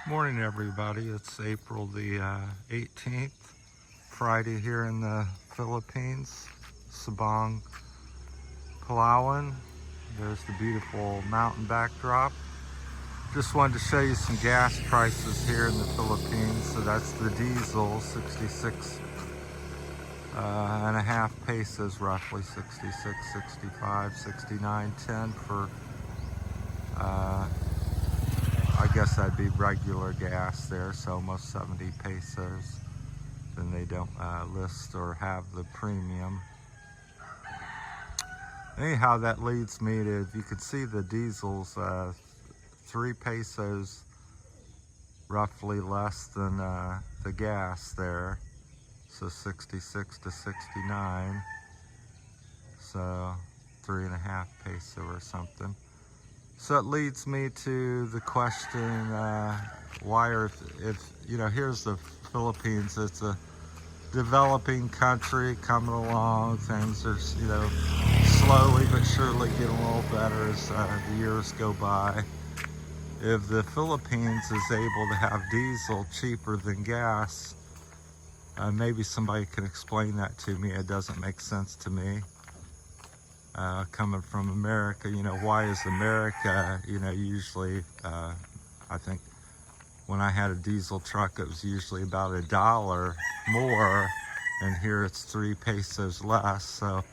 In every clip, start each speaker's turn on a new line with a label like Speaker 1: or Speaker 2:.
Speaker 1: Morning, everybody. It's April the 18th, Friday here in the Philippines, Sabang, Palawan. There's the beautiful mountain backdrop. Just wanted to show you some gas prices here in the Philippines. So that's the diesel, 66 and a half pesos, roughly 66, 65, 69, 10 for I guess that'd be regular gas there, so almost 70 pesos. Then they don't list or have the premium. Anyhow, that leads me to, if you could see the diesels, 3 pesos roughly less than the gas there. So 66 to 69. So 3.5 peso or something. So it leads me to the question, why are, if you know, here's the Philippines, it's a developing country coming along, things are, you know, slowly but surely getting a little better as the years go by. If the Philippines is able to have diesel cheaper than gas, maybe somebody can explain that to me. It doesn't make sense to me. Coming from America, you know, why is America, you know, usually, I think when I had a diesel truck, it was usually about $1 more, and here it's 3 pesos less, so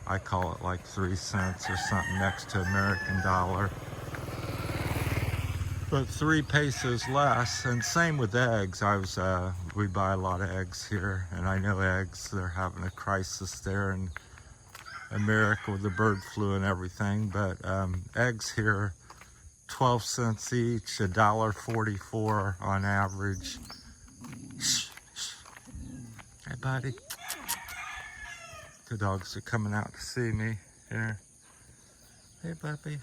Speaker 1: I call it like 3 cents or something next to American dollar. But 3 pesos less, and same with eggs. We buy a lot of eggs here, and I know eggs, they're having a crisis there, and America with the bird flu and everything, but eggs here 12 cents each, $1.44 on average. Hey buddy, the dogs are coming out to see me here. Hey puppy.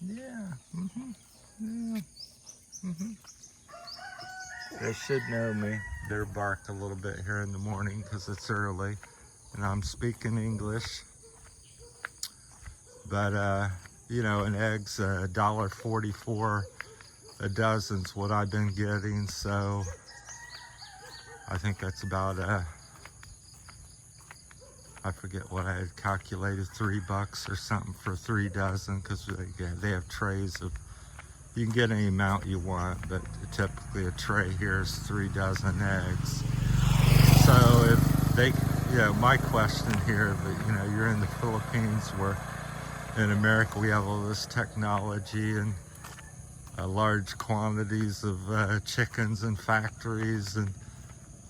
Speaker 1: Yeah. Yeah. They should know me. They bark a little bit here in the morning because it's early and I'm speaking English. But you know, an egg's $1.44 a dozen's what I've been getting, so I think that's about I forget what I had calculated, $3 or something for 3 dozen, because they have trays of, you can get any amount you want, but typically a tray here is 3 dozen eggs. So if they, you know, my question here, but you know, you're in the Philippines where in America we have all this technology and large quantities of chickens and factories and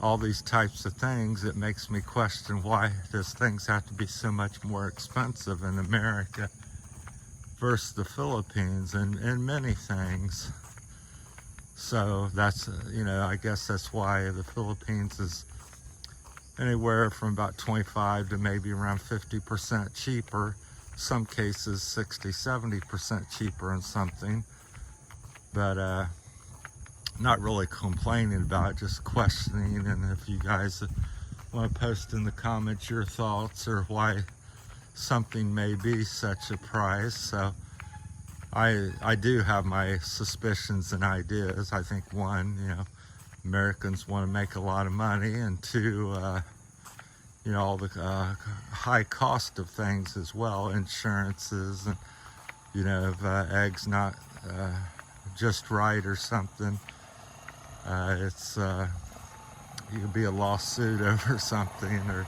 Speaker 1: all these types of things. It makes me question, why does things have to be so much more expensive in America versus the Philippines and many things. So that's, you know, I guess that's why the Philippines is anywhere from about 25 to maybe around 50% cheaper. Some cases 60-70% cheaper in something, but not really complaining about it, just questioning. And if you guys want to post in the comments your thoughts or why something may be such a price. So I do have my suspicions and ideas. I think one, you know, Americans want to make a lot of money, and two, you know, all the high cost of things as well, insurances, and you know, if eggs not just right or something, it's you could be a lawsuit over something or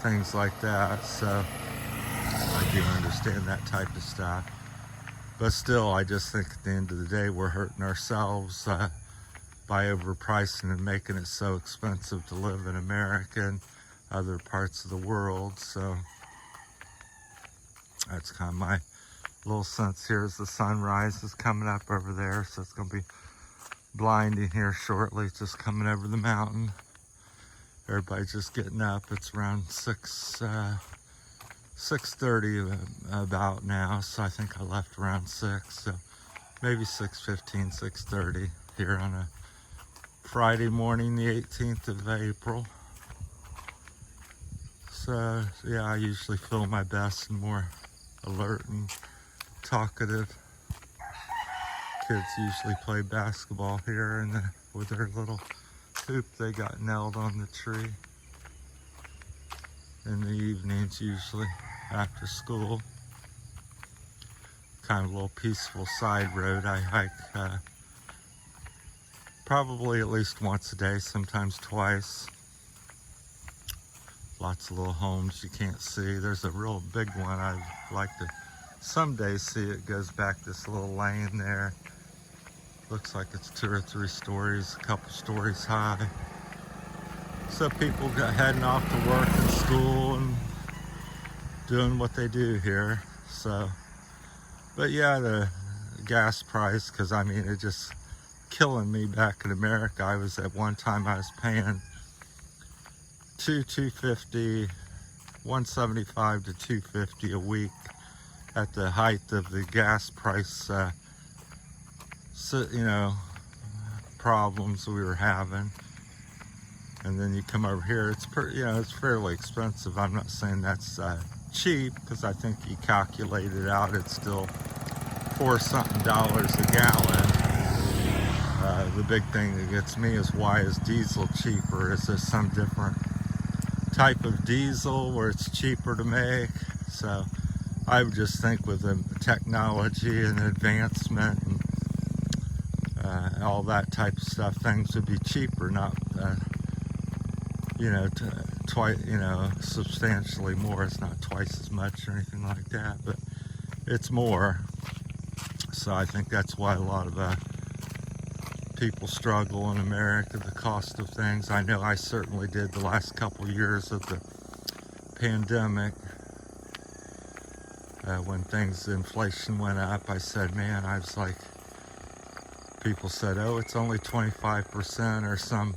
Speaker 1: things like that. So I do understand that type of stuff, but still, I just think at the end of the day we're hurting ourselves by overpricing and making it so expensive to live in America and other parts of the world. So that's kind of my little sense here as the sunrise is coming up over there. So it's going to be blinding here shortly. It's just coming over the mountain. Everybody's just getting up. It's around 6:30 about now. So I think I left around 6. So maybe 6:15, 6:30 here on a Friday morning, the 18th of April. So yeah, I usually feel my best and more alert and talkative kids usually play basketball here and with their little hoop they got nailed on the tree in the evenings, usually after school. Kind of a little peaceful side road. I hike probably at least once a day, sometimes twice. Lots of little homes you can't see. There's a real big one I'd like to someday see. It goes back this little lane there. Looks like it's 2 or 3 stories, a couple stories high. So people got heading off to work and school and doing what they do here. So, but yeah, the gas price, because I mean, it just killing me back in America. I was at one time I was paying $2.50, $1.75 to $2.50 a week at the height of the gas price, you know, problems we were having. And then you come over here, it's pretty, you know, it's fairly expensive. I'm not saying that's cheap, because I think you calculate it out, it's still $4-something a gallon. The big thing that gets me is, why is diesel cheaper? Is there some different type of diesel where it's cheaper to make? So I would just think with the technology and advancement and all that type of stuff, things would be cheaper, not you know, twice, you know, substantially more. It's not twice as much or anything like that, but it's more. So I think that's why a lot of people struggle in America, the cost of things. I know I certainly did the last couple years of the pandemic. When inflation went up, I said, man, I was like, people said, oh, it's only 25% or some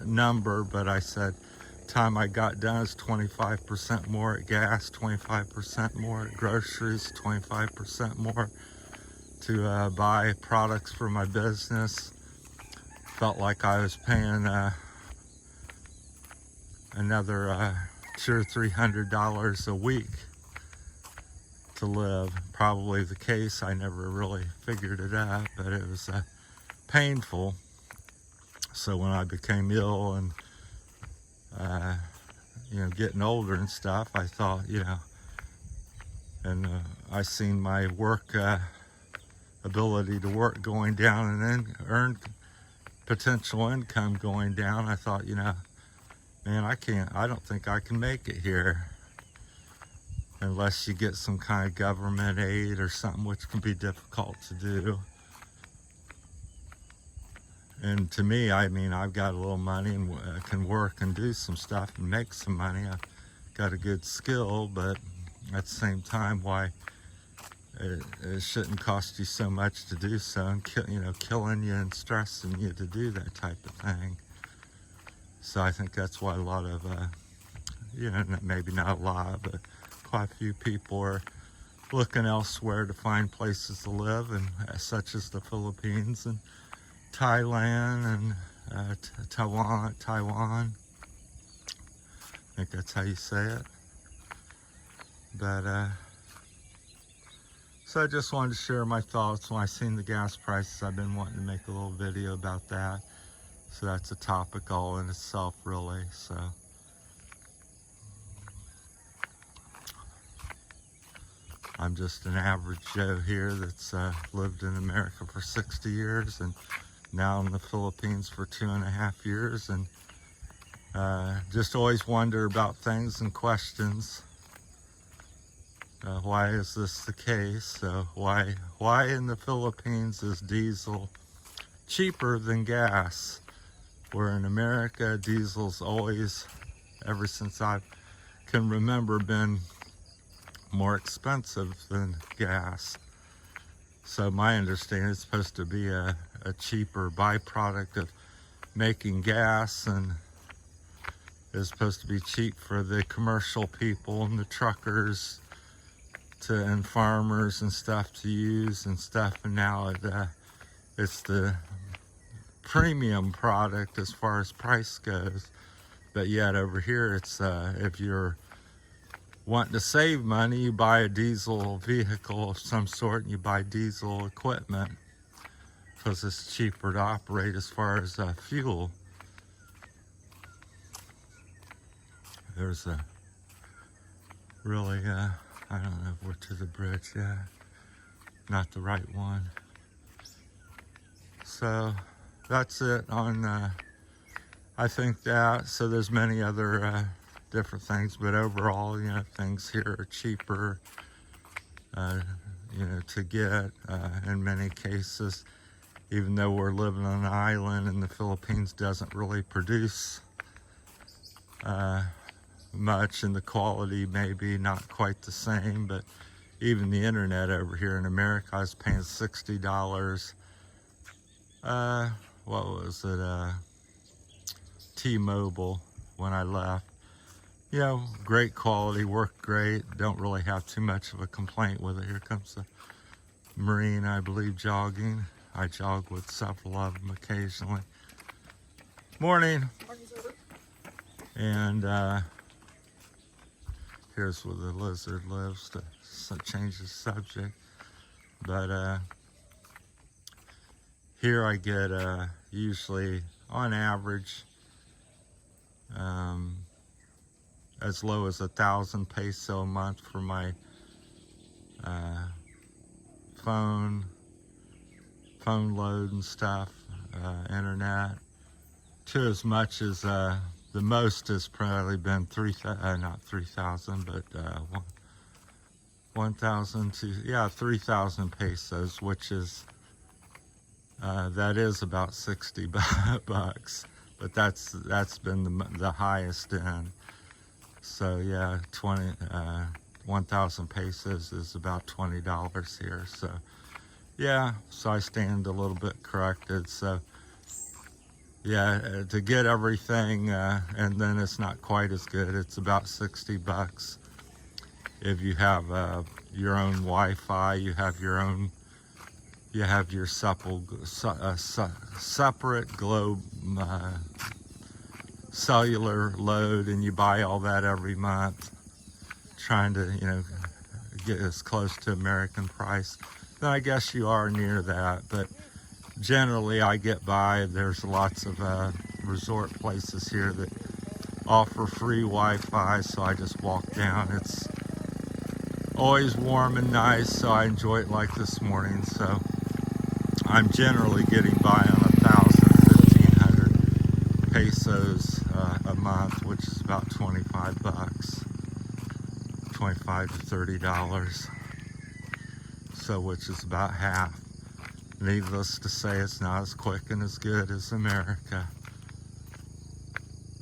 Speaker 1: number, but I said, time I got done, it's 25% more at gas, 25% more at groceries, 25% more to buy products for my business. Felt like I was paying another $200 or $300 a week to live. Probably the case. I never really figured it out, but it was painful. So when I became ill and you know, getting older and stuff, I thought, you know, and I seen my work ability to work going down, and then earn potential income going down. I thought, you know, man, I don't think I can make it here unless you get some kind of government aid or something, which can be difficult to do. And to me, I mean, I've got a little money and can work and do some stuff and make some money. I've got a good skill, but at the same time, why it shouldn't cost you so much to do so, and you know, killing you and stressing you to do that type of thing. So I think that's why a lot of, you know, maybe not a lot, but quite a few people are looking elsewhere to find places to live, and such as the Philippines and Thailand and Taiwan. I think that's how you say it. But so I just wanted to share my thoughts when I seen the gas prices. I've been wanting to make a little video about that. So that's a topic all in itself, really. So I'm just an average Joe here that's lived in America for 60 years and now in the Philippines for 2.5 years, and just always wonder about things and questions. Why is this the case? So why in the Philippines is diesel cheaper than gas? Where in America, diesel's always, ever since I can remember, been more expensive than gas. So my understanding, it's supposed to be a cheaper byproduct of making gas, and is supposed to be cheap for the commercial people and the truckers and farmers and stuff to use and stuff. And now it's the premium product as far as price goes. But yet over here, it's if you're wanting to save money, you buy a diesel vehicle of some sort and you buy diesel equipment. because it's cheaper to operate as far as fuel. There's a really, I don't know if we're to the bridge yet. Not the right one. So that's it on, I think that. So there's many other different things, but overall, you know, things here are cheaper, you know, to get in many cases, even though we're living on an island and the Philippines doesn't really produce much, and the quality maybe not quite the same, but even the internet over here in America, I was paying $60. What was it? T-Mobile when I left. You know, great quality, worked great. Don't really have too much of a complaint with it. Here comes the Marine, I believe, jogging. I jog with several of them occasionally. Morning. And here's where the lizard lives, to change the subject. But here I get usually, on average, as low as 1,000 peso a month for my phone load and stuff, internet, to as much as the most has probably been not 3,000, but 1,000 to, yeah, 3,000 pesos, which is that is about 60 bucks, but that's been the highest end. So yeah, 1,000 pesos is about $20 here. So yeah, so I stand a little bit corrected. So yeah, to get everything, and then it's not quite as good. It's about 60 bucks if you have your own Wi-Fi. You have your own. You have your separate globe cellular load, and you buy all that every month, trying to, you know, get as close to American price. Then I guess you are near that, but generally I get by. There's lots of resort places here that offer free Wi-Fi, so I just walk down. It's always warm and nice, so I enjoy it like this morning. So I'm generally getting by on 1,500 pesos a month, which is about 25 bucks, 25 to $30. So, which is about half. Needless to say, it's not as quick and as good as America.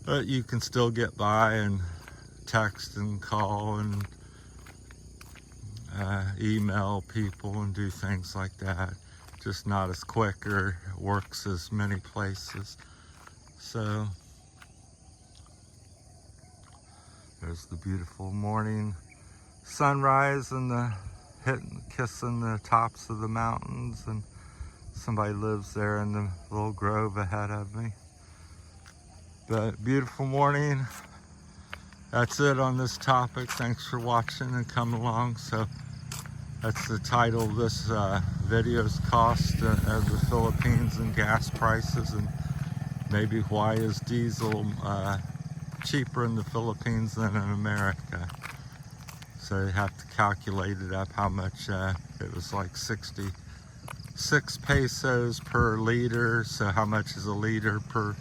Speaker 1: But you can still get by and text and call and email people and do things like that. Just not as quick, or works as many places. So there's the beautiful morning sunrise and the kissing the tops of the mountains, and somebody lives there in the little grove ahead of me. But beautiful morning. That's it on this topic. Thanks for watching and coming along. So that's the title of this video's cost of the Philippines and gas prices, and maybe why is diesel cheaper in the Philippines than in America. So you have to calculate it up how much, it was like 66 pesos per liter. So how much is a liter per,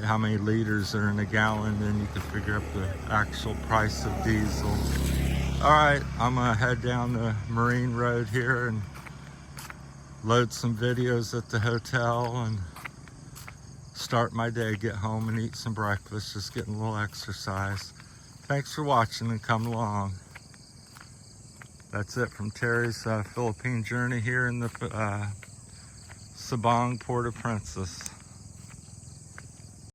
Speaker 1: how many liters are in a gallon, then you can figure up the actual price of diesel. All right, I'm gonna head down the Marine Road here and load some videos at the hotel and start my day, get home and eat some breakfast, just getting a little exercise. Thanks for watching and come along. That's it from Terry's Philippine journey here in the Sabang, Port-au-Prince.